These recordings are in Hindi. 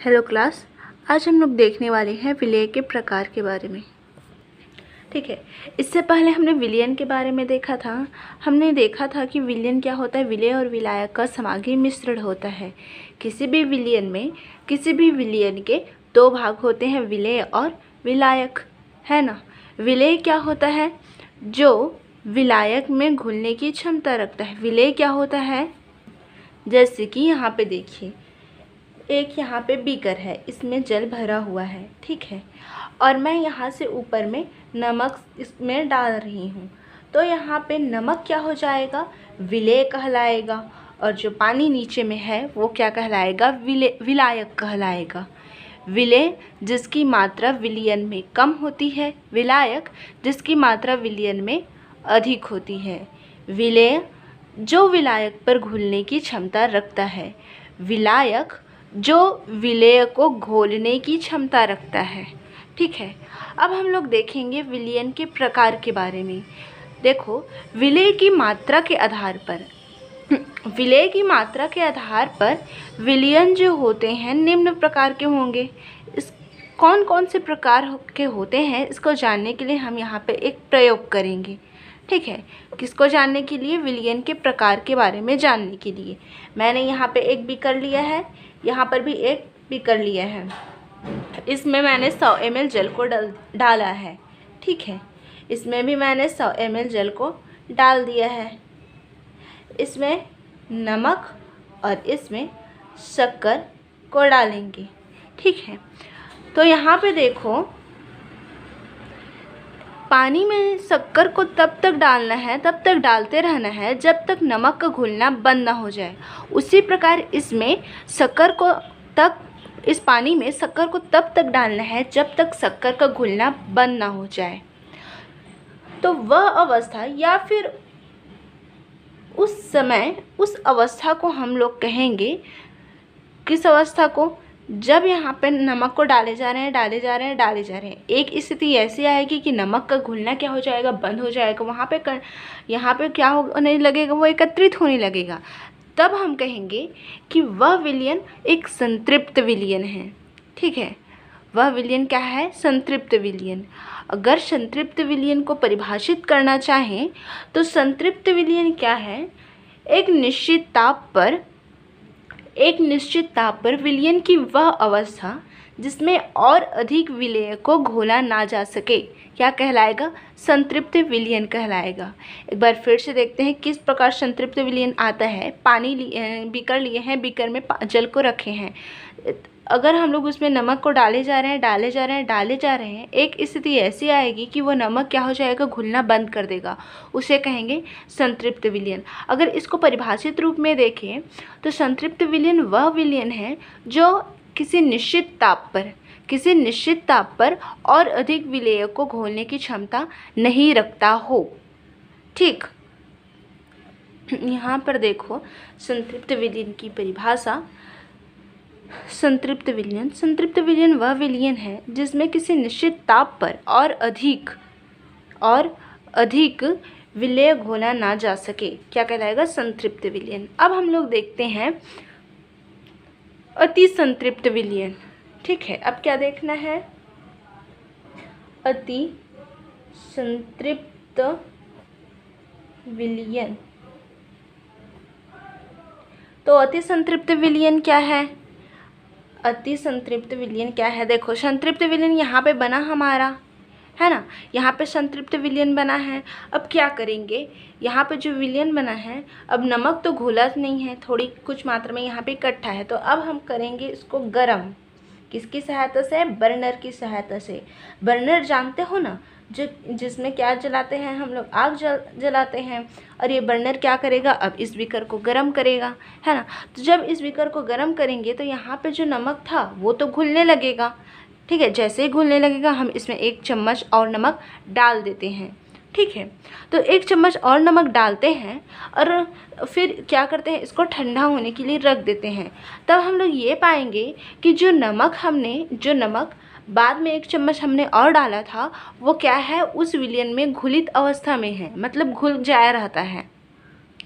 हेलो क्लास, आज हम लोग देखने वाले हैं विलय के प्रकार के बारे में। ठीक है, इससे पहले हमने विलयन के बारे में देखा था। हमने देखा था कि विलयन क्या होता है। विलय और विलायक का समांगी मिश्रण होता है। किसी भी विलयन में किसी भी विलयन के दो भाग होते हैं, विलय और विलायक, है ना। विलय क्या होता है? जो विलायक में घुलने की क्षमता रखता है। विलय क्या होता है? जैसे कि यहाँ पे देखिए, एक यहाँ पे बीकर है, इसमें जल भरा हुआ है, ठीक है, और मैं यहाँ से ऊपर में नमक इसमें डाल रही हूँ, तो यहाँ पे नमक क्या हो जाएगा? विलय कहलाएगा। और जो पानी नीचे में है वो क्या कहलाएगा? विलायक कहलाएगा। विलय जिसकी मात्रा विलयन में कम होती है, विलायक जिसकी मात्रा विलयन में अधिक होती है। विलय जो विलायक पर घुलने की क्षमता रखता है, विलायक जो विलय को घोलने की क्षमता रखता है। ठीक है, अब हम लोग देखेंगे विलयन के प्रकार के बारे में। देखो, विलय की मात्रा के आधार पर विलयन जो होते हैं निम्न प्रकार के होंगे। इस कौन कौन से प्रकार के होते हैं इसको जानने के लिए हम यहाँ पे एक प्रयोग करेंगे। ठीक है, किसको जानने के लिए? विलयन के प्रकार के बारे में जानने के लिए। मैंने यहाँ पे एक बीकर लिया है, यहाँ पर भी एक बीकर लिया है, इसमें मैंने 100 ml जल को डाला है। ठीक है, इसमें भी मैंने 100 ml जल को डाल दिया है। इसमें नमक और इसमें शक्कर को डालेंगे। ठीक है, तो यहाँ पे देखो, पानी में शक्कर को तब तक डालना है, तब तक डालते रहना है जब तक नमक का घुलना बंद ना हो जाए। उसी प्रकार इसमें इस पानी में शक्कर को तब तक डालना है जब तक शक्कर का घुलना बंद ना हो जाए। तो वह अवस्था या फिर उस समय उस अवस्था को हम लोग कहेंगे, किस अवस्था को? जब यहाँ पे नमक को डाले जा रहे हैं, एक स्थिति ऐसी आएगी कि नमक का घुलना क्या हो जाएगा? बंद हो जाएगा। यहाँ पे क्या होने लगेगा? वो एकत्रित होने लगेगा। तब हम कहेंगे कि वह विलयन एक संतृप्त विलयन है। ठीक है, वह विलयन क्या है? संतृप्त विलयन। अगर संतृप्त विलयन को परिभाषित करना चाहें तो संतृप्त विलयन क्या है? एक निश्चित ताप पर विलयन की वह अवस्था जिसमें और अधिक विलय को घोला ना जा सके, क्या कहलाएगा? संतृप्त विलयन कहलाएगा। एक बार फिर से देखते हैं किस प्रकार संतृप्त विलयन आता है। बीकर लिए हैं, बीकर में जल को रखे हैं, अगर हम लोग उसमें नमक को डाले जा रहे हैं, एक स्थिति ऐसी आएगी कि वो नमक क्या हो जाएगा? घुलना बंद कर देगा। उसे कहेंगे संतृप्त विलयन। अगर इसको परिभाषित रूप में देखें तो संतृप्त विलयन वह विलयन है जो किसी निश्चित ताप पर और अधिक विलय को घोलने की क्षमता नहीं रखता हो। ठीक, यहाँ पर देखो संतृप्त विलयन की परिभाषा। संतृप्त विलयन वह विलयन है जिसमें किसी निश्चित ताप पर और अधिक विलय घोला ना जा सके, क्या कहलाएगा? संतृप्त विलयन। अब हम लोग देखते हैं अति संतृप्त विलयन। ठीक है, अब क्या देखना है? अति संतृप्त विलयन। तो अति संतृप्त विलयन क्या है? अति संतृप्त विलयन क्या है? देखो, संतृप्त विलयन यहाँ पे बना हमारा, है ना, यहाँ पे संतृप्त विलयन बना है। अब क्या करेंगे? यहाँ पे जो विलयन बना है, अब नमक तो घुला नहीं है, थोड़ी कुछ मात्रा में यहाँ पे इकट्ठा है, तो अब हम करेंगे इसको गर्म। किसकी सहायता से? बर्नर की सहायता से। बर्नर जानते हो ना, जिसमें क्या जलाते हैं हम लोग? आग जलाते हैं। और ये बर्नर क्या करेगा? अब इस बीकर को गर्म करेगा, है ना। तो जब इस बीकर को गर्म करेंगे तो यहाँ पे जो नमक था वो तो घुलने लगेगा। ठीक है, जैसे ही घुलने लगेगा हम इसमें 1 चम्मच और नमक डाल देते हैं। ठीक है, तो 1 चम्मच और नमक डालते हैं और फिर क्या करते हैं? इसको ठंडा होने के लिए रख देते हैं। तब हम लोग ये पाएंगे कि जो नमक बाद में 1 चम्मच हमने और डाला था, वो क्या है? उस विलयन में घुलित अवस्था में है, मतलब घुल जाया रहता है।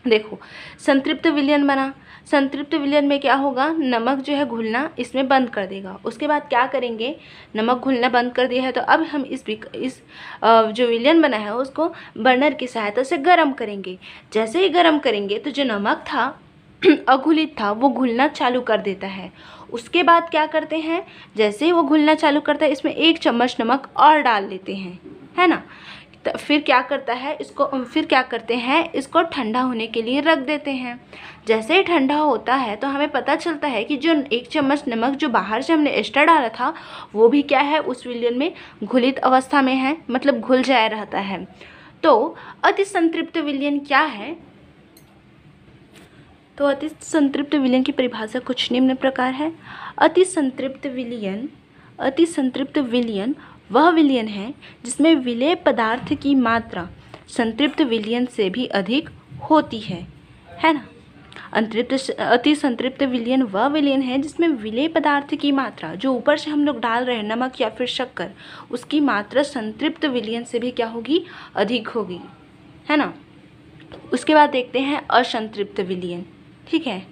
देखो, संतृप्त विलयन बना, संतृप्त विलयन में क्या होगा, नमक जो है घुलना इसमें बंद कर देगा। उसके बाद क्या करेंगे, नमक घुलना बंद कर दिया है तो अब हम इस जो विलयन बना है उसको बर्नर की सहायता से गर्म करेंगे। जैसे ही गर्म करेंगे तो जो नमक था अघुलित था वो घुलना चालू कर देता है। उसके बाद क्या करते हैं, जैसे ही वो घुलना चालू करता है इसमें 1 चम्मच नमक और डाल लेते हैं, है ना। तो फिर क्या करते हैं, इसको ठंडा होने के लिए रख देते हैं। जैसे ही ठंडा होता है तो हमें पता चलता है कि जो 1 चम्मच नमक जो बाहर से हमने एक्स्ट्रा डाला था वो भी क्या है, उस विलयन में घुलित अवस्था में है, मतलब घुल जाया रहता है। तो अति संतृप्त विलयन क्या है, तो अति संतृप्त विलयन की परिभाषा कुछ निम्न प्रकार है। अति संतृप्त विलयन वह विलयन है जिसमें विलेय पदार्थ की मात्रा संतृप्त विलयन से भी अधिक होती है ना। अति संतृप्त विलयन वह विलयन है जिसमें विलेय पदार्थ की मात्रा जो ऊपर से हम लोग डाल रहे हैं, नमक या फिर शक्कर, उसकी मात्रा संतृप्त विलयन से भी क्या होगी, अधिक होगी, है ना। उसके बाद देखते हैं असंतृप्त विलयन। ठीक है,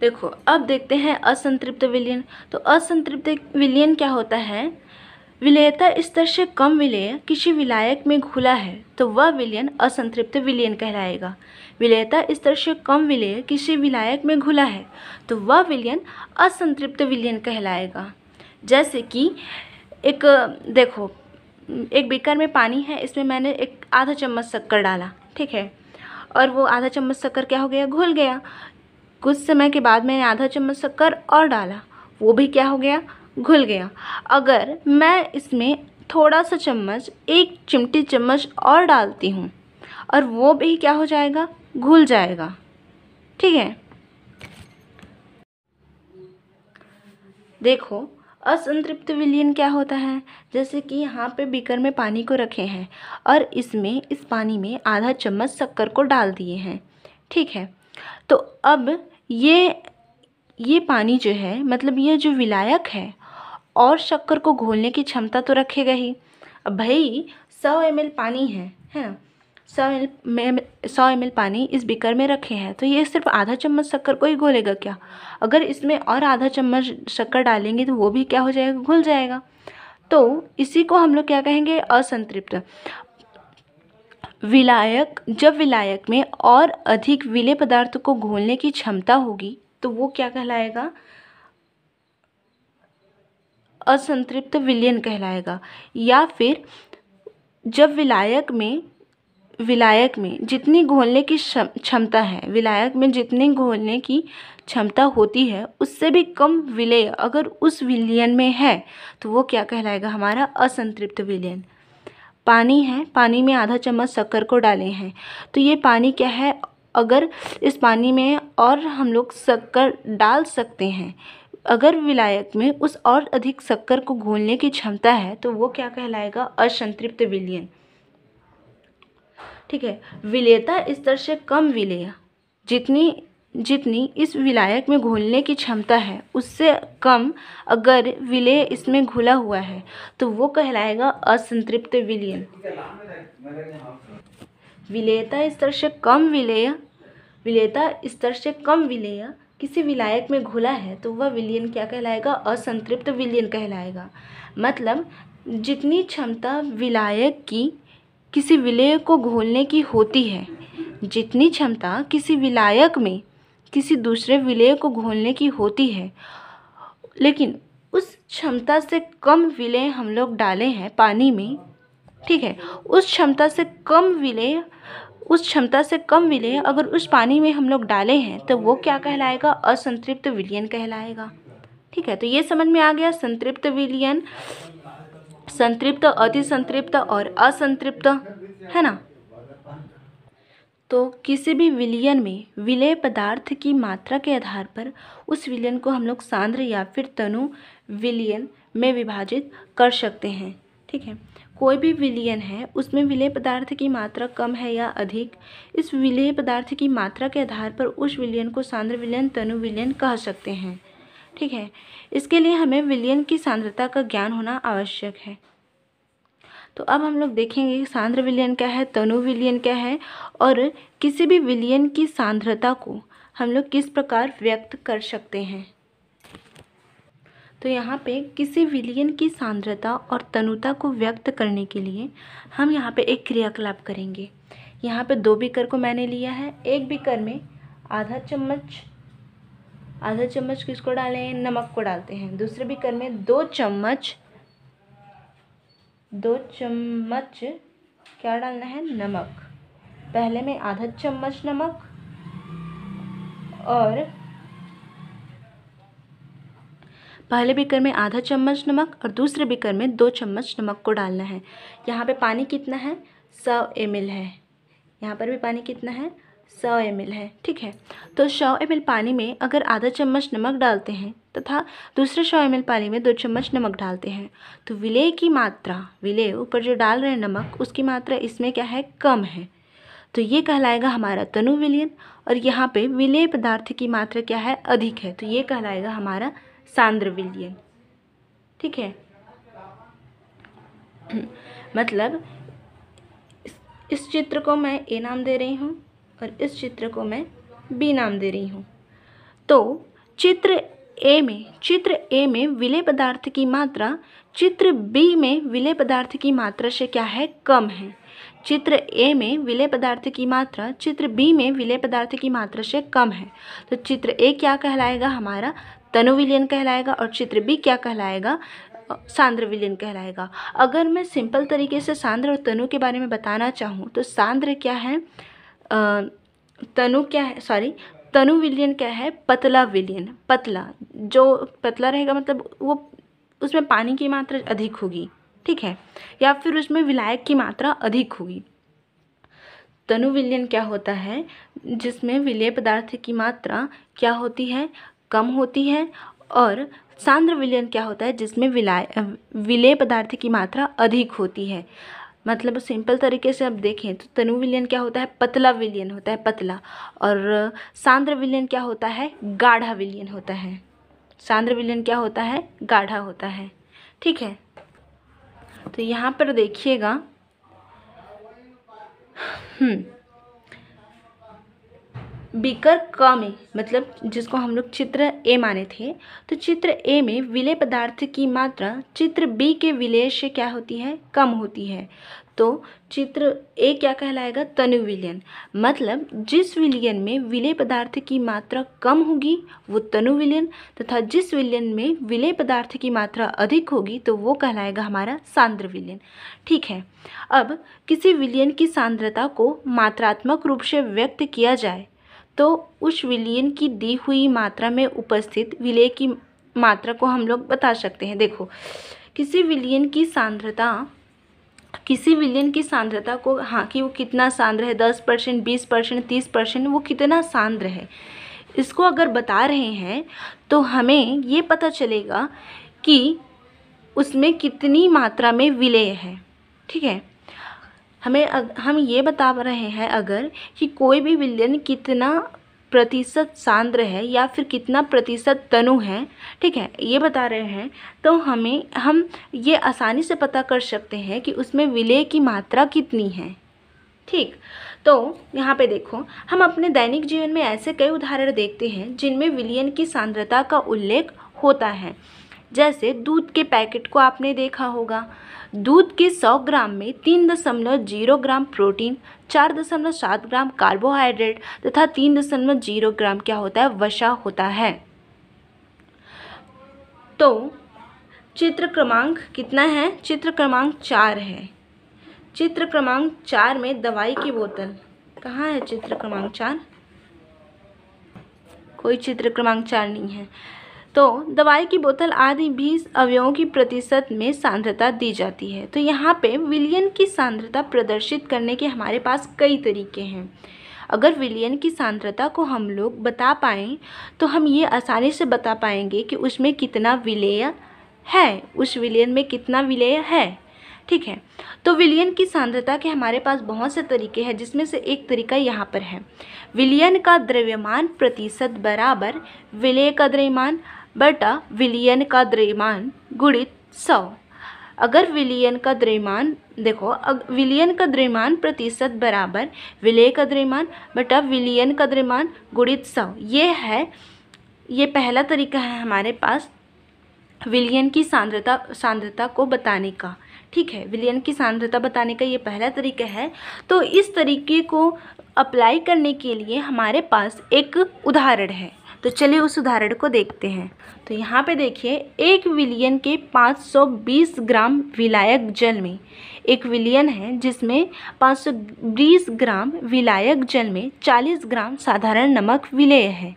देखो अब देखते हैं असंतृप्त विलयन। तो असंतृप्त विलयन क्या होता है, विलेयता स्तर से कम विलेय किसी विलायक में घुला है तो वह विलयन असंतृप्त विलयन कहलाएगा। विलेयता स्तर से कम विलेय किसी विलायक में घुला है तो वह विलयन असंतृप्त विलयन कहलाएगा। जैसे कि देखो एक बीकर में पानी है, इसमें मैंने एक आधा चम्मच शक्कर डाला, ठीक है, और वो आधा चम्मच शक्कर क्या हो गया, घुल गया। कुछ समय के बाद मैंने आधा चम्मच शक्कर और डाला, वो भी क्या हो गया, घुल गया। अगर मैं इसमें थोड़ा सा चम्मच, 1 चिमटी चम्मच और डालती हूँ और वो भी क्या हो जाएगा, घुल जाएगा। ठीक है, देखो असंतृप्त विलयन क्या होता है, जैसे कि यहाँ पे बीकर में पानी को रखे हैं और इस पानी में आधा चम्मच शक्कर को डाल दिए हैं, ठीक है। तो अब ये पानी जो है, मतलब ये जो विलायक है और शक्कर को घोलने की क्षमता तो रखेगा ही। अब भाई 100 ml पानी है ना, 100 ml पानी इस बीकर में रखे हैं तो ये सिर्फ आधा चम्मच शक्कर को ही घोलेगा क्या? अगर इसमें और आधा चम्मच शक्कर डालेंगे तो वो भी क्या हो जाएगा, घुल जाएगा। तो इसी को हम लोग क्या कहेंगे, असंतृप्त विलायक। जब विलायक में और अधिक विलेय पदार्थ को घोलने की क्षमता होगी तो वो क्या कहलाएगा, असंतृप्त विलयन कहलाएगा। या फिर जब विलायक में जितनी घोलने की क्षमता है, विलायक में जितनी घोलने की क्षमता होती है उससे भी कम विलेय अगर उस विलयन में है तो वो क्या कहलाएगा, हमारा असंतृप्त विलयन। पानी है, पानी में आधा चम्मच शक्कर को डाले हैं तो ये पानी क्या है, अगर इस पानी में और हम लोग शक्कर डाल सकते हैं, अगर विलायक में उस और अधिक शक्कर को घोलने की क्षमता है तो वो क्या कहलाएगा, असंतृप्त विलयन। ठीक है, विलेयता स्तर से कम विलेय, जितनी इस विलायक में घोलने की क्षमता है उससे कम अगर विलेय इसमें घुला हुआ है तो वो कहलाएगा असंतृप्त विलयन। विलेयता स्तर से कम विलेय किसी विलायक में घुला है तो वह विलयन क्या कहलाएगा, असंतृप्त विलयन कहलाएगा। मतलब जितनी क्षमता विलायक की किसी विलेय को घोलने की होती है, जितनी क्षमता किसी विलायक में किसी दूसरे विलेय को घोलने की होती है, लेकिन उस क्षमता से कम विलेय हम लोग डाले हैं पानी में, ठीक है, उस क्षमता से कम विलेय अगर उस पानी में हम लोग डाले हैं तो वो क्या कहलाएगा, असंतृप्त विलयन कहलाएगा। ठीक है, तो ये समझ में आ गया संतृप्त विलयन, संतृप्त, अति संतृप्त और असंतृप्त, है ना। तो किसी भी विलयन में विलेय पदार्थ की मात्रा के आधार पर उस विलयन को हम लोग सांद्र या फिर तनु विलयन में विभाजित कर सकते हैं। ठीक है, कोई भी विलयन है उसमें विलेय पदार्थ की मात्रा कम है या अधिक, इस विलेय पदार्थ की मात्रा के आधार पर उस विलयन को सांद्र विलयन, तनु विलयन कह सकते हैं। ठीक है, इसके लिए हमें विलयन की सांद्रता का ज्ञान होना आवश्यक है। तो अब हम लोग देखेंगे कि सांद्र विलयन क्या है, तनु विलयन क्या है और किसी भी विलयन की सांद्रता को हम लोग किस प्रकार व्यक्त कर सकते हैं। तो यहाँ पे किसी विलयन की सांद्रता और तनुता को व्यक्त करने के लिए हम यहाँ पे एक क्रियाकलाप करेंगे। यहाँ पे 2 बीकर को मैंने लिया है। एक बीकर में आधा चम्मच किसको डालें, नमक को डालते हैं। दूसरे बीकर में 2 चम्मच क्या डालना है, नमक। पहले में आधा चम्मच नमक और पहले बीकर में आधा चम्मच नमक और दूसरे बीकर में 2 चम्मच नमक को डालना है। यहाँ पे पानी कितना है, 100 ml है। यहाँ पर भी पानी कितना है, 100 ml है। ठीक है, तो 100 ml पानी में अगर आधा चम्मच नमक डालते हैं तथा दूसरे 100 ml पानी में 2 चम्मच नमक डालते हैं तो विलेय की मात्रा, विलेय ऊपर जो डाल रहे हैं नमक, उसकी मात्रा इसमें क्या है, कम है। तो ये कहलाएगा हमारा तनु विलयन। और यहाँ पे विलेय पदार्थ की मात्रा क्या है, अधिक है, तो ये कहलाएगा हमारा सांद्र विलयन। ठीक है, मतलब इस चित्र को मैं ए नाम दे रही हूँ और इस चित्र को मैं बी नाम दे रही हूँ। तो चित्र ए में विलेय पदार्थ की मात्रा चित्र बी में विलेय पदार्थ की मात्रा से क्या है, कम है। चित्र ए में विलेय पदार्थ की मात्रा चित्र बी में विलेय पदार्थ की मात्रा से कम है। तो चित्र ए क्या कहलाएगा, हमारा तनु विलयन कहलाएगा और चित्र बी क्या कहलाएगा, सांद्र विलयन कहलाएगा। अगर मैं सिंपल तरीके से सांद्र और तनु के बारे में बताना चाहूँ तो सांद्र क्या है, तनु विलयन क्या है, पतला विलयन। पतला, जो पतला रहेगा मतलब वो उसमें पानी की मात्रा अधिक होगी। ठीक है, या फिर उसमें विलायक की मात्रा अधिक होगी। तनु विलयन क्या होता है, जिसमें विलेय पदार्थ की मात्रा क्या होती है, कम होती है। और सांद्र विलयन क्या होता है, जिसमें विलेय पदार्थ की मात्रा अधिक होती है। मतलब सिंपल तरीके से अब देखें तो तनु विलयन क्या होता है, पतला विलयन होता है, पतला। और सांद्र विलयन क्या होता है, गाढ़ा विलयन होता है। सांद्र विलयन क्या होता है, गाढ़ा होता है। ठीक है, तो यहाँ पर देखिएगा, बीकर क में, मतलब जिसको हम लोग चित्र ए माने थे, तो चित्र ए में विलेय पदार्थ की मात्रा चित्र बी के विलेय से क्या होती है, कम होती है। तो चित्र ए क्या कहलाएगा, तनु विलयन। मतलब जिस विलयन में विलेय पदार्थ की मात्रा कम होगी वो तनु विलयन, तथा जिस विलयन में विलेय पदार्थ की मात्रा अधिक होगी तो वो कहलाएगा हमारा सांद्र विलयन। ठीक है, अब किसी विलयन की सांद्रता को मात्रात्मक रूप से व्यक्त किया जाए तो उस विलयन की दी हुई मात्रा में उपस्थित विलेय की मात्रा को हम लोग बता सकते हैं। देखो, किसी विलयन की सांद्रता को, हाँ, कि वो कितना सांद्र है, 10%, 20%, 30%, वो कितना सांद्र है, इसको अगर बता रहे हैं तो हमें ये पता चलेगा कि उसमें कितनी मात्रा में विलेय है। ठीक है, हम ये बता रहे हैं अगर कि कोई भी विलयन कितना प्रतिशत सांद्र है या फिर कितना प्रतिशत तनु है, ठीक है, ये बता रहे हैं, तो हम ये आसानी से पता कर सकते हैं कि उसमें विलेय की मात्रा कितनी है। ठीक, तो यहाँ पे देखो, हम अपने दैनिक जीवन में ऐसे कई उदाहरण देखते हैं जिनमें विलयन की सांद्रता का उल्लेख होता है। जैसे दूध के पैकेट को आपने देखा होगा, दूध के 100 ग्राम में 3.0 ग्राम प्रोटीन, 4.7 ग्राम कार्बोहाइड्रेट तथा 3.0 ग्राम क्या होता है, वसा होता है। तो चित्र क्रमांक कितना है, चित्र क्रमांक 4 है। चित्र क्रमांक 4 में दवाई की बोतल, कहाँ है चित्र क्रमांक 4, कोई चित्र क्रमांक 4 नहीं है। तो दवाई की बोतल आदि 20 अवयवों की प्रतिशत में सांद्रता दी जाती है। तो यहाँ पे विलयन की सांद्रता प्रदर्शित करने के हमारे पास कई तरीके हैं। अगर विलयन की सांद्रता को हम लोग बता पाएँ तो हम ये आसानी से बता पाएंगे कि उसमें कितना विलेय है, उस विलयन में कितना विलेय है। ठीक है, तो विलयन की सांद्रता के हमारे पास बहुत से तरीके हैं, जिसमें से एक तरीका यहाँ पर है, विलयन का द्रव्यमान प्रतिशत बराबर विलेय का द्रव्यमान बटा विलयन का द्रव्यमान गुणित 100। अगर विलयन का द्रव्यमान, देखो विलयन का द्रव्यमान प्रतिशत बराबर विलेय का द्रव्यमान बटा विलयन का द्रव्यमान गुणित 100। ये पहला तरीका है हमारे पास विलयन की सांद्रता को बताने का। ठीक है, विलयन की सांद्रता बताने का ये पहला तरीका है। तो इस तरीके को अप्लाई करने के लिए हमारे पास एक उदाहरण है, तो चलिए उस उदाहरण को देखते हैं। तो यहाँ पे देखिए, एक विलयन के 520 ग्राम विलायक जल में, एक विलयन है जिसमें 520 ग्राम विलायक जल में 40 ग्राम साधारण नमक विलेय है।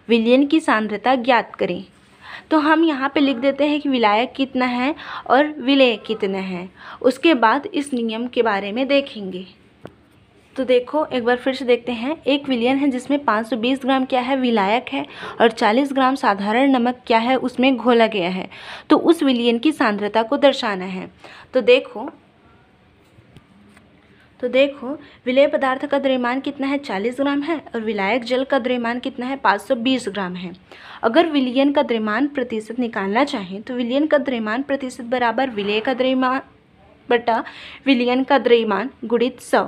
विलयन की सांद्रता ज्ञात करें। तो हम यहाँ पे लिख देते हैं कि विलायक कितना है और विलेय कितना है। उसके बाद इस नियम के बारे में देखेंगे। तो देखो एक बार फिर से देखते हैं। एक विलयन है जिसमें 520 ग्राम क्या है, विलायक है, और 40 ग्राम साधारण नमक क्या है, उसमें घोला गया है। तो उस विलयन की सांद्रता को दर्शाना है। तो देखो विलेय पदार्थ का द्रव्यमान कितना है, 40 ग्राम है, और विलायक जल का द्रव्यमान कितना है, 520 ग्राम है। अगर विलयन का द्रव्यमान प्रतिशत निकालना चाहें तो विलयन का द्रव्यमान प्रतिशत बराबर विलेय का द्रव्यमान बटा विलयन का द्रव्यमान गुणित 100।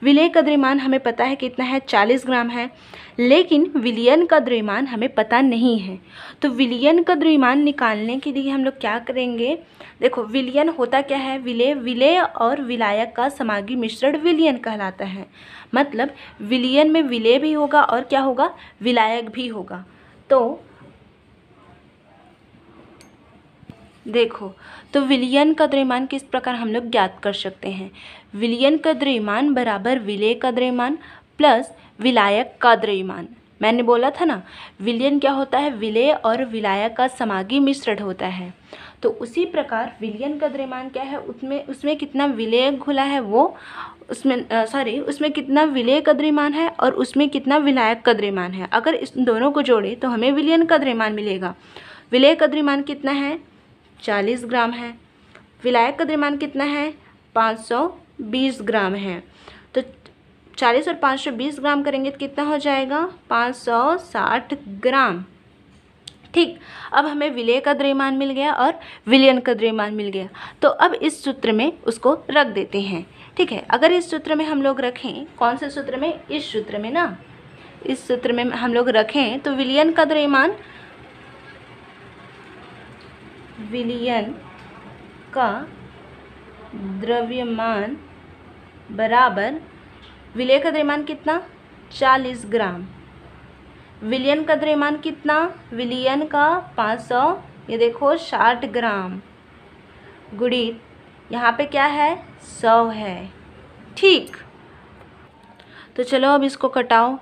विलेय का द्रव्यमान हमें पता है कितना है, 40 ग्राम है, लेकिन विलयन का द्रव्यमान हमें पता नहीं है। तो विलयन का द्रव्यमान निकालने के लिए हम लोग क्या करेंगे, देखो विलयन होता क्या है, विलेय और विलायक का समांगी मिश्रण विलयन कहलाता है। मतलब विलयन में विलेय भी होगा और क्या होगा, विलायक भी होगा। तो देखो, तो विलयन का द्रव्यमान किस प्रकार हम लोग ज्ञात कर सकते हैं। विलयन का द्रव्यमान बराबर विलेय का द्रव्यमान प्लस विलायक का द्रव्यमान। मैंने बोला था ना, विलयन क्या होता है, विलेय और विलायक का समांगी मिश्रण होता है। तो उसी प्रकार विलयन का द्रव्यमान क्या है, उसमें कितना विलेय घुला है वो उसमें कितना विलेय का द्रव्यमान है और उसमें कितना विलायक का द्रव्यमान है। अगर इस दोनों को जोड़े तो हमें विलयन का द्रव्यमान मिलेगा। विलेय का द्रव्यमान कितना है, 40 ग्राम है। विलायक का द्रव्यमान कितना है, 520 ग्राम है। तो 40 और 520 ग्राम करेंगे तो कितना हो जाएगा, 560 ग्राम। ठीक, अब हमें विलेय का द्रव्यमान मिल गया और विलयन का द्रव्यमान मिल गया। तो अब इस सूत्र में उसको रख देते हैं। ठीक है, अगर इस सूत्र में हम लोग रखें, कौन से सूत्र में, इस सूत्र में ना, इस सूत्र में हम लोग रखें तो विलयन का द्रव्यमान, विलयन का द्रव्यमान बराबर विलेय का द्रव्यमान कितना, 40 ग्राम। विलयन का द्रव्यमान कितना, विलयन का 560 ग्राम गुणित यहाँ पे क्या है, 100 है। ठीक, तो चलो अब इसको कटाओ।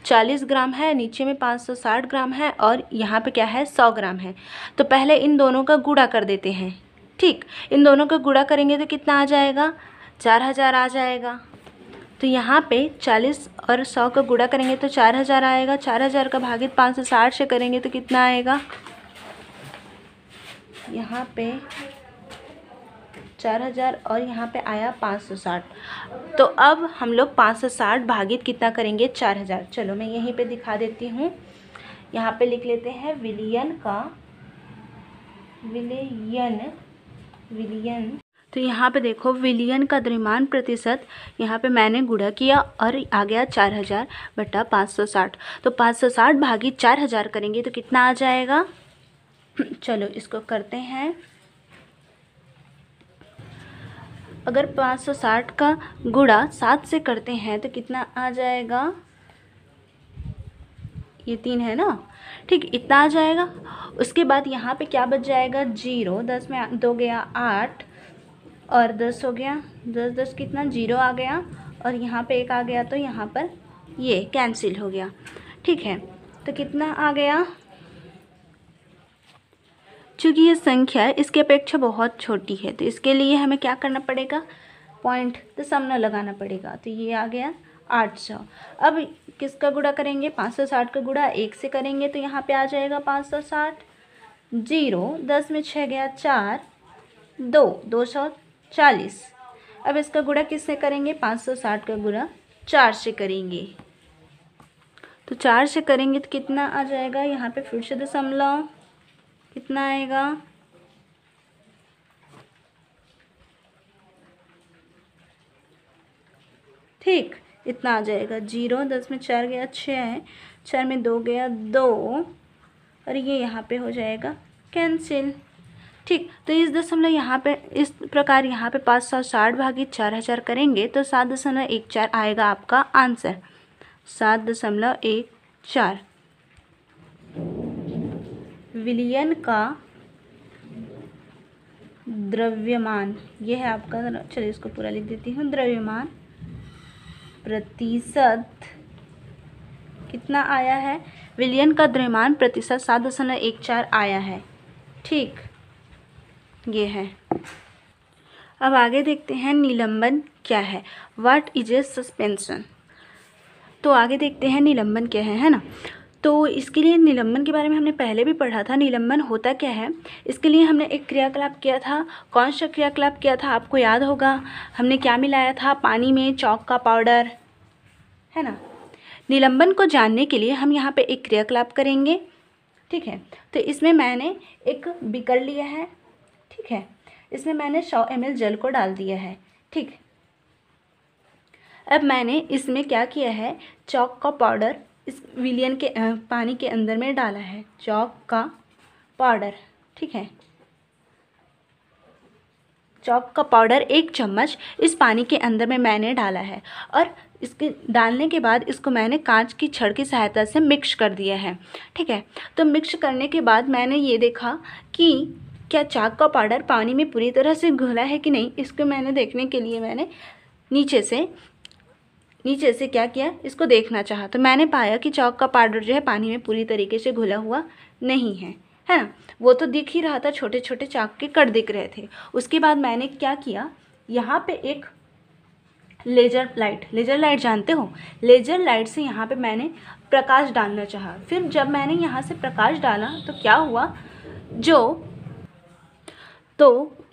40 ग्राम है, नीचे में 560 ग्राम है और यहाँ पे क्या है, 100 ग्राम है। तो पहले इन दोनों का गुणा कर देते हैं। ठीक, इन दोनों का गुणा करेंगे तो कितना आ जाएगा, 4000 आ जाएगा। तो यहाँ पे 40 और 100 का गुणा करेंगे तो 4000 आएगा। 4000 का भागित 560 से करेंगे तो कितना आएगा, यहाँ पे 4000 और यहाँ पे आया 560। तो अब हम लोग 560 भागित कितना करेंगे, 4000। चलो मैं यहीं पे दिखा देती हूँ। यहाँ पे लिख लेते हैं विलयन। तो यहाँ पे देखो विलयन का द्रव्यमान प्रतिशत, यहाँ पे मैंने गुणा किया और आ गया 4000 बटा 560। तो 560 भागित 4000 करेंगे तो कितना आ जाएगा। चलो इसको करते हैं। अगर 560 का गुणा 7 से करते हैं तो कितना आ जाएगा, ये 3 है ना, ठीक, इतना आ जाएगा। उसके बाद यहाँ पे क्या बच जाएगा, 0, 10 में 2 गया 8 और 10 हो गया, 10 10 कितना, 0 आ गया और यहाँ पे 1 आ गया, तो यहाँ पर ये कैंसिल हो गया। ठीक है, तो कितना आ गया, चूँकि ये संख्या इसके अपेक्षा बहुत छोटी है तो इसके लिए हमें क्या करना पड़ेगा, पॉइंट दशमलव लगाना पड़ेगा। तो ये आ गया 800। अब किसका गुणा करेंगे, 560 का गुणा 1 से करेंगे तो यहाँ पे आ जाएगा 560, 0, 10 में 6 गया 4, 2, 240। अब इसका गुणा किससे करेंगे, 560 का गुणा 4 से करेंगे। तो 4 से करेंगे तो कितना आ जाएगा, यहाँ पे फिर से दशमलव, कितना आएगा, ठीक, इतना आ जाएगा 0, 10 में 4 गया 6 है, 4 में 2 गया 2, और ये यहाँ पे हो जाएगा कैंसिल। ठीक, तो इस दशमलव यहाँ पे इस प्रकार यहाँ पे 560 भागी 4000 करेंगे तो 7.14 आएगा आपका आंसर, 7.14। विलयन का द्रव्यमान, ये है आपका, चलिए इसको पूरा लिख देती हूँ, द्रव्यमान प्रतिशत कितना आया है, विलयन का द्रव्यमान प्रतिशत 7.14 आया है। ठीक, ये है। अब आगे देखते हैं निलंबन क्या है, व्हाट इज ए सस्पेंशन। तो आगे देखते हैं निलंबन क्या है ना। तो इसके लिए निलंबन के बारे में हमने पहले भी पढ़ा था। निलंबन होता क्या है, इसके लिए हमने एक क्रियाकलाप किया था। कौन सा क्रियाकलाप किया था आपको याद होगा, हमने क्या मिलाया था पानी में, चौक का पाउडर, है ना। निलंबन को जानने के लिए हम यहाँ पे एक क्रियाकलाप करेंगे, ठीक है। तो इसमें मैंने एक बीकर लिया है, ठीक है, इसमें मैंने 100 ml जल को डाल दिया है, ठीक। अब मैंने इसमें क्या किया है, चौक का पाउडर इस विलयन के पानी के अंदर में डाला है, चौक का पाउडर, ठीक है। चौक का पाउडर 1 चम्मच इस पानी के अंदर में मैंने डाला है, और इसके डालने के बाद इसको मैंने कांच की छड़ की सहायता से मिक्स कर दिया है, ठीक है। तो मिक्स करने के बाद मैंने ये देखा कि क्या चाक का पाउडर पानी में पूरी तरह से घुला है कि नहीं। इसको मैंने देखने के लिए मैंने नीचे से क्या किया, इसको देखना चाहा, तो मैंने पाया कि चौक का पाउडर जो है पानी में पूरी तरीके से घुला हुआ नहीं है, है ना। वो तो दिख ही रहा था, छोटे छोटे चाक के कट दिख रहे थे। उसके बाद मैंने क्या किया, यहाँ पे एक लेज़र लाइट जानते हो, लेज़र लाइट से यहाँ पे मैंने प्रकाश डालना चाहा। फिर जब मैंने यहाँ से प्रकाश डाला तो क्या हुआ,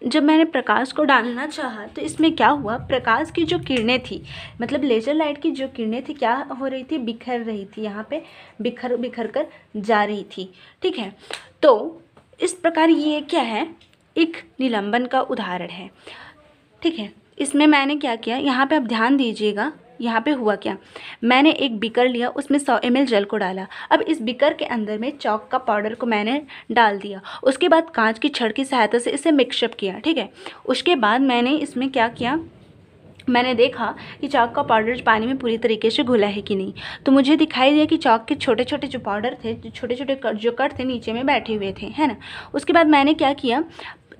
जब मैंने प्रकाश को डालना चाहा तो इसमें क्या हुआ, प्रकाश की जो किरणें थी, मतलब लेज़र लाइट की जो किरणें थी, क्या हो रही थी, बिखर रही थी, यहाँ पे बिखर कर जा रही थी, ठीक है। तो इस प्रकार ये क्या है, एक निलंबन का उदाहरण है, ठीक है। इसमें मैंने क्या किया, यहाँ पे आप ध्यान दीजिएगा, यहाँ पे हुआ क्या, मैंने एक बीकर लिया, उसमें 100 ml जल को डाला। अब इस बीकर के अंदर में चौक का पाउडर को मैंने डाल दिया। उसके बाद कांच की छड़ की सहायता से इसे मिक्सअप किया, ठीक है। उसके बाद मैंने इसमें क्या किया, मैंने देखा कि चौक का पाउडर पानी में पूरी तरीके से घुला है कि नहीं। तो मुझे दिखाई दिया कि चौक के छोटे छोटे जो पाउडर थे, छोटे छोटे जो कट थे, नीचे में बैठे हुए थे, है ना। उसके बाद मैंने क्या किया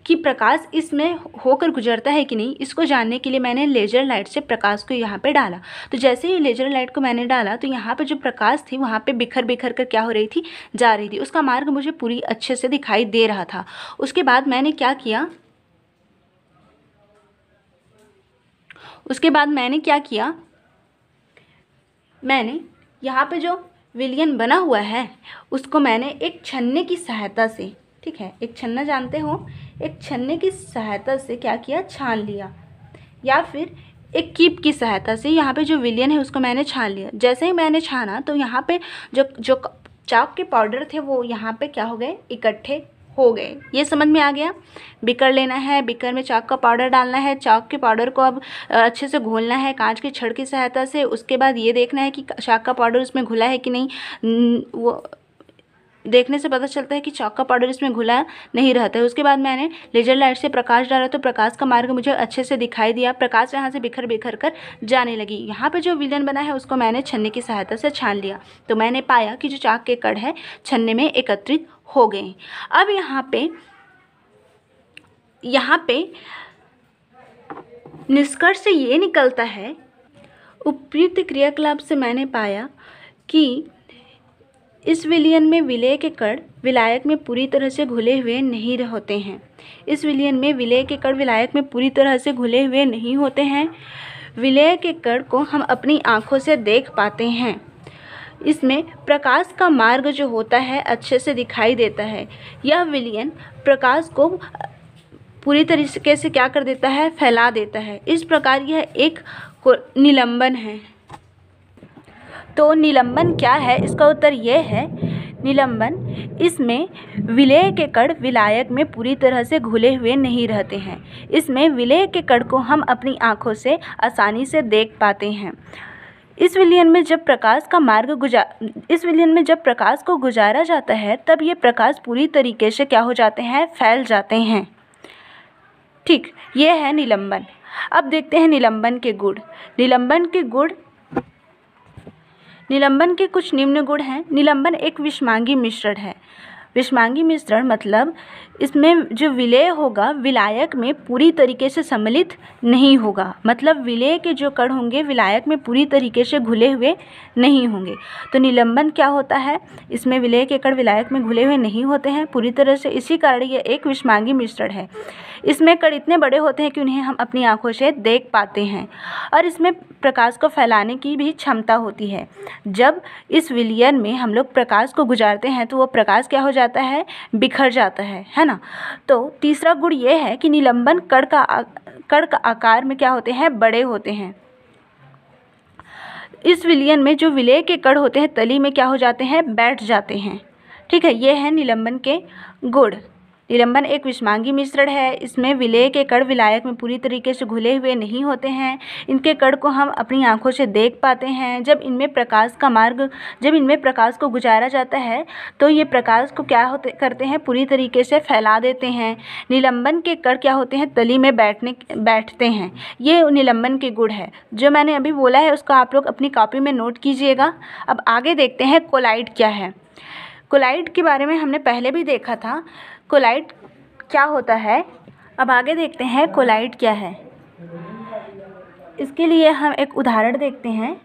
कि प्रकाश इसमें होकर गुजरता है कि नहीं, इसको जानने के लिए मैंने लेज़र लाइट से प्रकाश को यहाँ पे डाला। तो जैसे ही लेज़र लाइट को मैंने डाला तो यहाँ पे जो प्रकाश थी वहाँ पे बिखर कर क्या हो रही थी, जा रही थी। उसका मार्ग मुझे पूरी अच्छे से दिखाई दे रहा था। उसके बाद मैंने क्या किया, मैंने यहाँ पे जो विलयन बना हुआ है उसको मैंने एक छन्ने की सहायता से, ठीक है, एक छन्ना जानते हो, एक छन्ने की सहायता से क्या किया, छान लिया, या फिर एक कीप की सहायता से यहाँ पे जो विलयन है उसको मैंने छान लिया। जैसे ही मैंने छाना तो यहाँ पे जो चाक के पाउडर थे वो यहाँ पे क्या हो गए, इकट्ठे हो गए। ये समझ में आ गया। बीकर लेना है, बीकर में चाक का पाउडर डालना है, चाक के पाउडर को अब अच्छे से घोलना है कांच की छड़ की सहायता से। उसके बाद ये देखना है कि चाक का पाउडर उसमें घुला है कि नहीं, वो देखने से पता चलता है कि चौक का पाउडर इसमें घुला नहीं रहता है। उसके बाद मैंने लेज़र लाइट से प्रकाश डाला तो प्रकाश का मार्ग मुझे अच्छे से दिखाई दिया, प्रकाश यहाँ से बिखर कर जाने लगी। यहाँ पे जो विलयन बना है उसको मैंने छन्ने की सहायता से छान लिया, तो मैंने पाया कि जो चाक के कण है छन्ने में एकत्रित हो गए। अब यहाँ पे निष्कर्ष से ये निकलता है, उपयुक्त क्रियाकलाप से मैंने पाया कि इस विलयन में विलेय के कण विलायक में पूरी तरह से घुले हुए नहीं होते हैं। इस विलयन में विलेय के कण विलायक में पूरी तरह से घुले हुए नहीं होते हैं। विलेय के कण को हम अपनी आँखों से देख पाते हैं। इसमें प्रकाश का मार्ग जो होता है अच्छे से दिखाई देता है। यह विलयन प्रकाश को पूरी तरीके से क्या कर देता है, फैला देता है। इस प्रकार यह एक निलंबन है। तो निलंबन क्या है, इसका उत्तर यह है, निलंबन, इसमें विलेय के कण विलायक में पूरी तरह से घुले हुए नहीं रहते हैं। इसमें विलेय के कण को हम अपनी आँखों से आसानी से देख पाते हैं। इस विलयन में जब प्रकाश को गुजारा जाता है तब ये प्रकाश पूरी तरीके से क्या हो जाते हैं, फैल जाते हैं। ठीक, ये है निलंबन। अब देखते हैं निलंबन के गुण। निलंबन के कुछ निम्न गुण हैं। निलंबन एक विषमांगी मिश्रण है। विषमांगी मिश्रण मतलब इसमें जो विलेय होगा विलायक में पूरी तरीके से सम्मिलित नहीं होगा, मतलब विलेय के जो कण होंगे विलायक में पूरी तरीके से घुले हुए नहीं होंगे। तो निलंबन क्या होता है, इसमें विलेय के कण विलायक में घुले हुए नहीं होते हैं पूरी तरह से, इसी कारण ये एक विषमांगी मिश्रण है। इसमें कण इतने बड़े होते हैं कि उन्हें हम अपनी आँखों से देख पाते हैं और इसमें प्रकाश को फैलाने की भी क्षमता होती है। जब इस विलयन में हम लोग प्रकाश को गुजारते हैं तो वो प्रकाश क्या हो जाता है, बिखर जाता है ना। तो तीसरा गुण ये है कि निलंबन कण का आकार में क्या होते हैं, बड़े होते हैं। इस विलयन में जो विलेय के कण होते हैं तली में क्या हो जाते हैं, बैठ जाते हैं। ठीक है, ये है निलंबन के गुण। निलंबन एक विषमांगी मिश्रण है। इसमें विलेय के कण विलायक में पूरी तरीके से घुले हुए नहीं होते हैं। इनके कण को हम अपनी आँखों से देख पाते हैं। जब इनमें प्रकाश को गुजारा जाता है तो ये प्रकाश को क्या करते हैं, पूरी तरीके से फैला देते हैं। निलंबन के कण क्या होते हैं, तली में बैठते हैं। ये निलंबन के गुण है। जो मैंने अभी बोला है उसको आप लोग अपनी कॉपी में नोट कीजिएगा। अब आगे देखते हैं कोलाइड क्या है। कोलाइड के बारे में हमने पहले भी देखा था, कोलाइड क्या होता है। अब आगे देखते हैं कोलाइड क्या है। इसके लिए हम एक उदाहरण देखते हैं।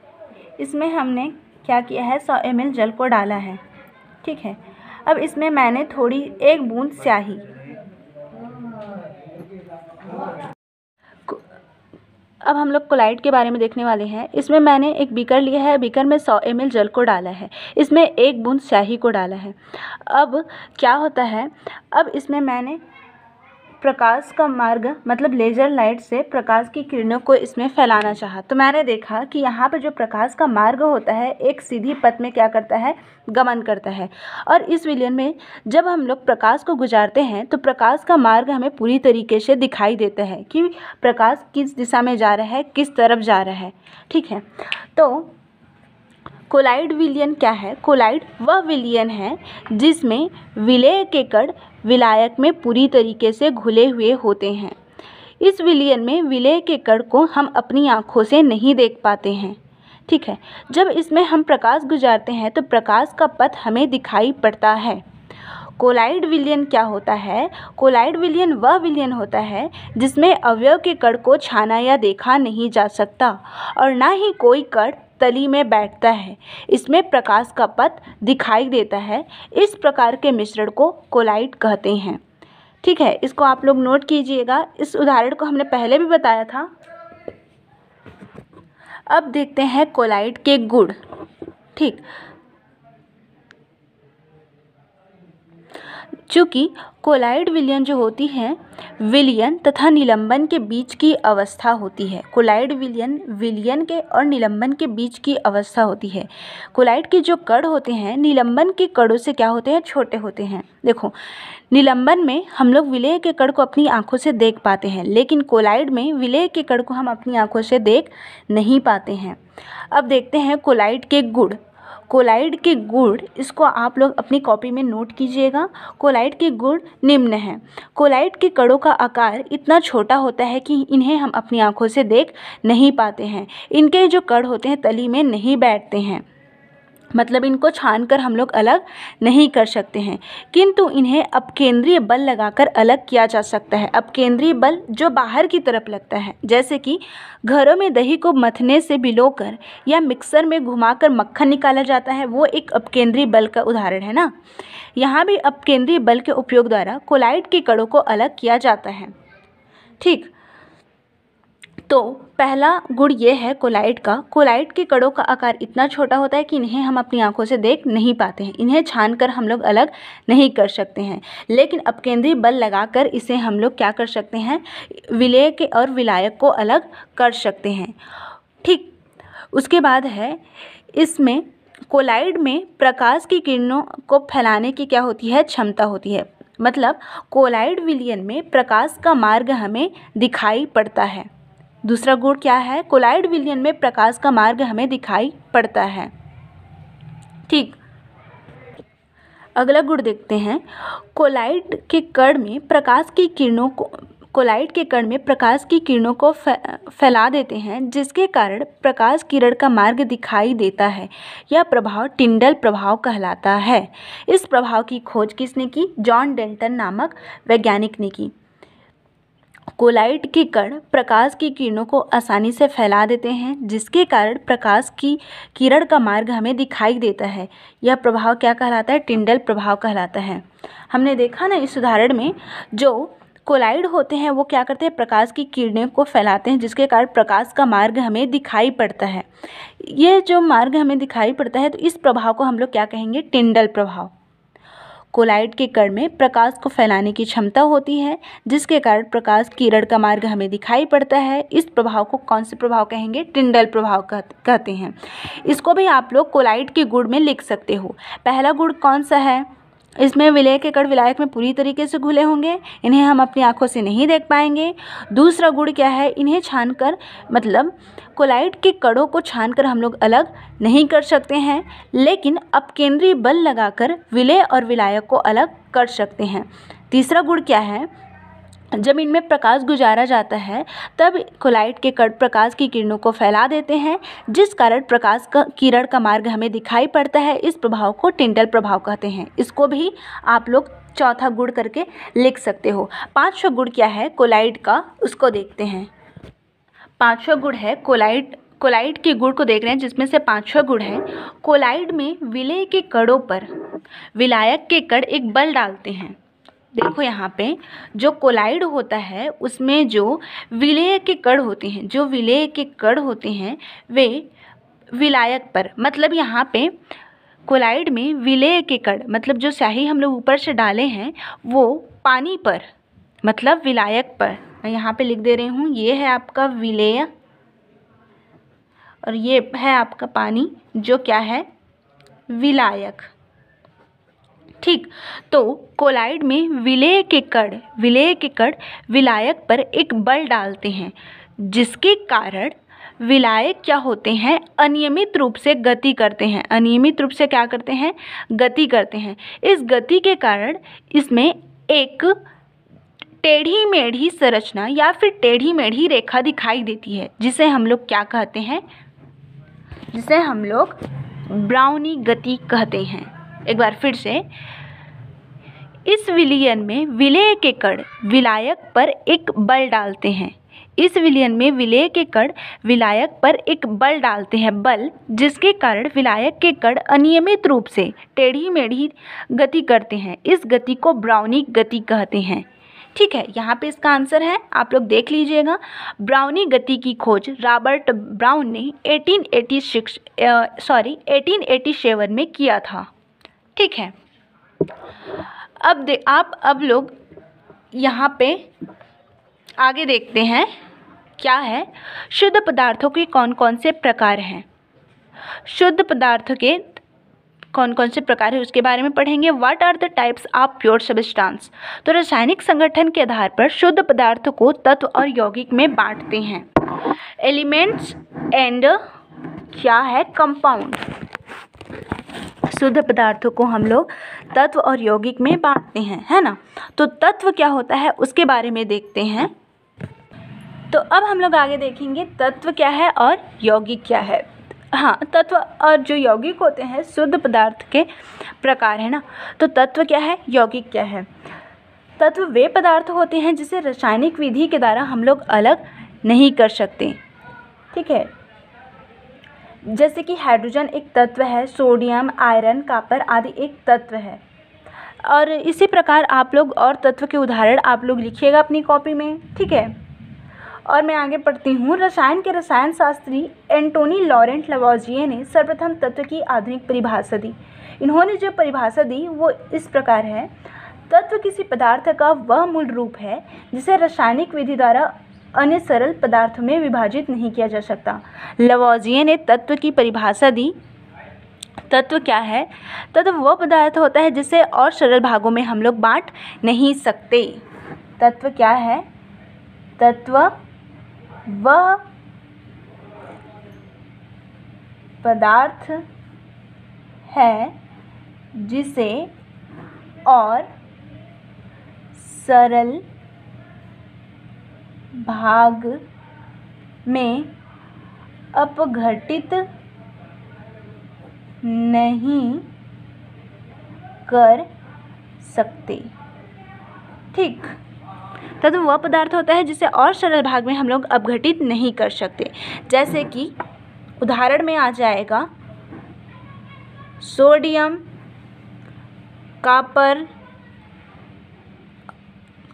इसमें हमने क्या किया है, 100 ml जल को डाला है। ठीक है, अब इसमें मैंने थोड़ी 1 बूंद स्याही, अब हम लोग कोलाइड के बारे में देखने वाले हैं। इसमें मैंने एक बीकर लिया है, बीकर में 100 ml जल को डाला है, इसमें 1 बूंद स्याही को डाला है। अब क्या होता है, अब इसमें मैंने प्रकाश का मार्ग मतलब लेज़र लाइट से प्रकाश की किरणों को इसमें फैलाना चाहा। तो मैंने देखा कि यहाँ पे जो प्रकाश का मार्ग होता है एक सीधी पथ में क्या करता है, गमन करता है। और इस विलयन में जब हम लोग प्रकाश को गुजारते हैं तो प्रकाश का मार्ग हमें पूरी तरीके से दिखाई देता है कि प्रकाश किस दिशा में जा रहा है, किस तरफ जा रहा है। ठीक है, तो कोलाइड विलयन क्या है। कोलाइड वह विलयन है जिसमें विलेय के कण विलायक में पूरी तरीके से घुले हुए होते हैं। इस विलयन में विलेय के कण को हम अपनी आँखों से नहीं देख पाते हैं। ठीक है, जब इसमें हम प्रकाश गुजारते हैं तो प्रकाश का पथ हमें दिखाई पड़ता है। कोलाइड विलयन क्या होता है, कोलाइड विलयन वह विलयन होता है जिसमें अवयव के कण को छाना या देखा नहीं जा सकता और ना ही कोई कण तली में बैठता है। इसमें प्रकाश का पथ दिखाई देता है। इस प्रकार के मिश्रण को कोलाइड कहते हैं। ठीक है, इसको आप लोग नोट कीजिएगा। इस उदाहरण को हमने पहले भी बताया था। अब देखते हैं कोलाइड के गुण। ठीक, चूँकि कोलाइड विलयन जो होती है विलयन तथा निलंबन के बीच की अवस्था होती है। कोलाइड विलयन विलयन के और निलंबन के बीच की अवस्था होती है। कोलाइड के जो कण होते हैं निलंबन के कणों से क्या होते हैं, छोटे होते हैं। देखो, निलंबन में हम लोग विलेय के कण को अपनी आँखों से देख पाते हैं, लेकिन कोलाइड में विलेय के कण को हम अपनी आँखों से देख नहीं पाते हैं। अब देखते हैं कोलाइड के गुण। कोलाइड के गुण, इसको आप लोग अपनी कॉपी में नोट कीजिएगा। कोलाइड के गुण निम्न हैं। कोलाइड के कणों का आकार इतना छोटा होता है कि इन्हें हम अपनी आँखों से देख नहीं पाते हैं। इनके जो कण होते हैं तली में नहीं बैठते हैं, मतलब इनको छानकर हम लोग अलग नहीं कर सकते हैं, किंतु इन्हें अपकेंद्रीय बल लगाकर अलग किया जा सकता है। अपकेंद्रीय बल जो बाहर की तरफ लगता है, जैसे कि घरों में दही को मथने से भिगोकर या मिक्सर में घुमाकर मक्खन निकाला जाता है, वो एक अपकेंद्रीय बल का उदाहरण है ना। यहाँ भी अपकेंद्रीय बल के उपयोग द्वारा कोलाइड के कणों को अलग किया जाता है। ठीक, तो पहला गुण ये है कोलाइड का। कोलाइड के कणों का आकार इतना छोटा होता है कि इन्हें हम अपनी आंखों से देख नहीं पाते हैं। इन्हें छानकर हम लोग अलग नहीं कर सकते हैं, लेकिन अपकेंद्रीय बल लगाकर इसे हम लोग क्या कर सकते हैं, विलेय के और विलायक को अलग कर सकते हैं। ठीक, उसके बाद है इसमें कोलाइड में प्रकाश की किरणों को फैलाने की क्या होती है, क्षमता होती है। मतलब कोलाइड विलयन में प्रकाश का मार्ग हमें दिखाई पड़ता है। दूसरा गुण क्या है, कोलाइड विलयन में प्रकाश का मार्ग हमें दिखाई पड़ता है। ठीक, अगला गुण देखते हैं। कोलाइड के कण में प्रकाश की किरणों को फैला देते हैं, जिसके कारण प्रकाश किरण का मार्ग दिखाई देता है। यह प्रभाव टिंडल प्रभाव कहलाता है। इस प्रभाव की खोज किसने की, जॉन डेल्टन नामक वैज्ञानिक ने की। कोलाइड के कण प्रकाश की किरणों को आसानी से फैला देते हैं, जिसके कारण प्रकाश की किरण का मार्ग हमें दिखाई देता है। यह प्रभाव क्या कहलाता है, टिंडल प्रभाव कहलाता है। हमने देखा ना इस उदाहरण में, जो कोलाइड होते हैं वो क्या करते हैं, प्रकाश की किरणें को फैलाते हैं, जिसके कारण प्रकाश का मार्ग हमें दिखाई पड़ता है। ये जो मार्ग हमें दिखाई पड़ता है, तो इस प्रभाव को हम लोग क्या कहेंगे, टिंडल प्रभाव। कोलाइड के कण में प्रकाश को फैलाने की क्षमता होती है, जिसके कारण प्रकाश किरण का मार्ग हमें दिखाई पड़ता है। इस प्रभाव को कौन से प्रभाव कहेंगे, टिंडल प्रभाव कहते हैं। इसको भी आप लोग कोलाइड के गुण में लिख सकते हो। पहला गुण कौन सा है, इसमें विलय के कण विलायक में पूरी तरीके से घुले होंगे, इन्हें हम अपनी आंखों से नहीं देख पाएंगे। दूसरा गुण क्या है, इन्हें छानकर, मतलब कोलाइड के कणों को छानकर हम लोग अलग नहीं कर सकते हैं, लेकिन अपकेंद्री बल लगाकर विलय और विलायक को अलग कर सकते हैं। तीसरा गुण क्या है, जब इनमें प्रकाश गुजारा जाता है तब कोलाइड के कण प्रकाश की किरणों को फैला देते हैं, जिस कारण प्रकाश का किरण का मार्ग हमें दिखाई पड़ता है। इस प्रभाव को टिंडल प्रभाव कहते हैं। इसको भी आप लोग चौथा गुण करके लिख सकते हो। पांचवा गुण क्या है कोलाइड का, उसको देखते हैं। पांचवा गुण है कोलाइड के गुण को देख रहे हैं, जिसमें से पांचवा गुण है, कोलाइड में विलय के कणों पर विलायक के कण एक बल डालते हैं। देखो यहाँ पे जो कोलाइड होता है उसमें जो विलय के कण होते हैं वे विलायक पर, मतलब यहाँ पे कोलाइड में विलय के कण, मतलब जो स्याही हम लोग ऊपर से डाले हैं वो पानी पर, मतलब विलायक पर। मैं यहाँ पे लिख दे रही हूँ, ये है आपका विलय और ये है आपका पानी, जो क्या है, विलायक। ठीक, तो कोलाइड में विलय के कण विलायक पर एक बल डालते हैं, जिसके कारण विलायक क्या होते हैं, अनियमित रूप से गति करते हैं। अनियमित रूप से क्या करते हैं, गति करते हैं। इस गति के कारण इसमें एक टेढ़ी मेढ़ी संरचना या फिर टेढ़ी मेढ़ी रेखा दिखाई देती है, जिसे हम लोग क्या कहते हैं, जिसे हम लोग ब्राउनी गति कहते हैं। एक बार फिर से, इस विलयन में विलय के कण विलायक पर एक बल डालते हैं। इस विलयन में विलय के कण विलायक पर एक बल डालते हैं, बल जिसके कारण विलायक के कण अनियमित रूप से टेढ़ी मेढ़ी गति करते हैं। इस गति को ब्राउनी गति कहते हैं। ठीक है, यहाँ पे इसका आंसर है, आप लोग देख लीजिएगा। ब्राउनी गति की खोज रॉबर्ट ब्राउन ने 1887 में किया था। ठीक है, अब लोग यहाँ पे आगे देखते हैं क्या है, शुद्ध पदार्थों के कौन कौन से प्रकार हैं। शुद्ध पदार्थों के कौन कौन से प्रकार है उसके बारे में पढ़ेंगे। What are the types of pure substance. तो रासायनिक संगठन के आधार पर शुद्ध पदार्थों को तत्व और यौगिक में बांटते हैं। एलिमेंट्स एंड क्या है, कंपाउंड। शुद्ध पदार्थों को हम लोग तत्व और यौगिक में बांटते हैं, है ना। तो तत्व क्या होता है उसके बारे में देखते हैं। तो अब हम लोग आगे देखेंगे तत्व क्या है और यौगिक क्या है। हाँ, तत्व और जो यौगिक होते हैं शुद्ध पदार्थ के प्रकार है ना। तो तत्व क्या है, यौगिक क्या है। तत्व वे पदार्थ होते हैं जिसे रासायनिक विधि के द्वारा हम लोग अलग नहीं कर सकते। ठीक है, जैसे कि हाइड्रोजन एक तत्व है, सोडियम, आयरन, कॉपर आदि एक तत्व है। और इसी प्रकार आप लोग और तत्व के उदाहरण आप लोग लिखिएगा अपनी कॉपी में। ठीक है, और मैं आगे पढ़ती हूँ। रसायन के रसायन शास्त्री एंटोनी लॉरेंट लवॉजिए ने सर्वप्रथम तत्व की आधुनिक परिभाषा दी। इन्होंने जो परिभाषा दी वो इस प्रकार है, तत्व किसी पदार्थ का वह मूल रूप है जिसे रासायनिक विधि द्वारा अन्य सरल पदार्थों में विभाजित नहीं किया जा सकता। लवॉजिए ने तत्व की परिभाषा दी, तत्व क्या है? तत्व वह पदार्थ होता है जिसे और सरल भागों में हम लोग बांट नहीं सकते। तत्व क्या है? तत्व वह पदार्थ है जिसे और सरल भाग में अपघटित नहीं कर सकते। ठीक, तत्व वह पदार्थ होता है जिसे और सरल भाग में हम लोग अपघटित नहीं कर सकते। जैसे कि उदाहरण में आ जाएगा सोडियम,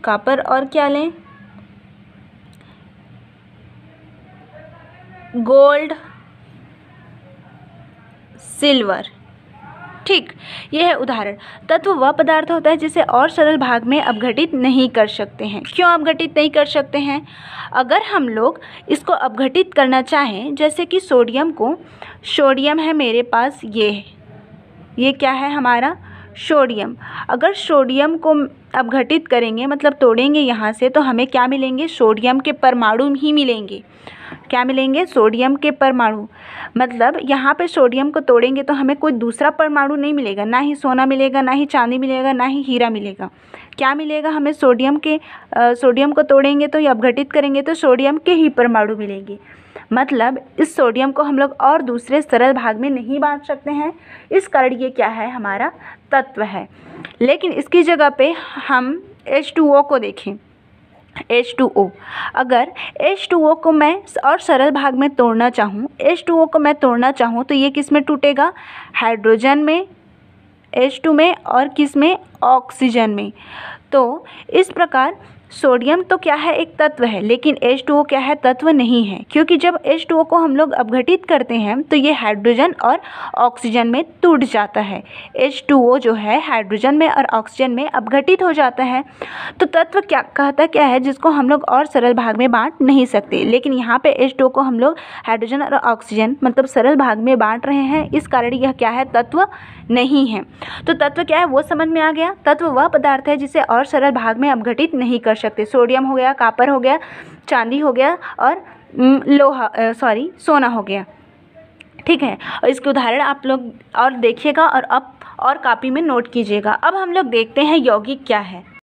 कॉपर और क्या लें, गोल्ड, सिल्वर। ठीक, यह है उदाहरण। तत्व वह पदार्थ होता है जिसे और सरल भाग में अपघटित नहीं कर सकते हैं। क्यों अपघटित नहीं कर सकते हैं? अगर हम लोग इसको अपघटित करना चाहें, जैसे कि सोडियम है मेरे पास, ये क्या है हमारा? सोडियम। अगर सोडियम को अपघटित करेंगे, मतलब तोड़ेंगे यहाँ से, तो हमें क्या मिलेंगे? सोडियम के परमाणु ही मिलेंगे। क्या मिलेंगे? सोडियम के परमाणु। मतलब यहाँ पे सोडियम को तोड़ेंगे तो हमें कोई दूसरा परमाणु नहीं मिलेगा, ना ही सोना मिलेगा, ना ही चांदी मिलेगा, ना ही हीरा मिलेगा। क्या मिलेगा हमें? सोडियम को तोड़ेंगे तो या अपघटित करेंगे तो सोडियम के ही परमाणु मिलेंगे। मतलब इस सोडियम को हम लोग और दूसरे सरल भाग में नहीं बांट सकते हैं। इस कारण ये क्या है? हमारा तत्व है। लेकिन इसकी जगह पे हम H2O को देखें। H2O, अगर H2O को मैं और सरल भाग में तोड़ना चाहूँ, H2O को मैं तोड़ना चाहूँ तो ये किस में टूटेगा? हाइड्रोजन में, H2 में, और किस में? ऑक्सीजन में। तो इस प्रकार सोडियम तो क्या है? एक तत्व है, लेकिन H2O क्या है? तत्व नहीं है। क्योंकि जब H2O को हम लोग अपघटित करते हैं तो ये हाइड्रोजन और ऑक्सीजन में टूट जाता है। H2O जो है हाइड्रोजन में और ऑक्सीजन में अपघटित हो जाता है। तो तत्व क्या कहता क्या है? जिसको हम लोग और सरल भाग में बांट नहीं सकते। लेकिन यहाँ पे H2O को हम लोग हाइड्रोजन और ऑक्सीजन मतलब सरल भाग में बांट रहे हैं, इस कारण यह क्या है? तत्व नहीं है। तो तत्व क्या है वो समझ में आ गया। तत्व वह पदार्थ है जिसे और सरल भाग में अपघटित नहीं कर सकते। सोडियम हो गया, कॉपर हो गया, चांदी हो गया और सोना हो गया। ठीक है, और इसके उदाहरण आप लोग और देखिएगा और अब और कॉपी में नोट कीजिएगा। अब हम लोग देखते हैं यौगिक क्या है।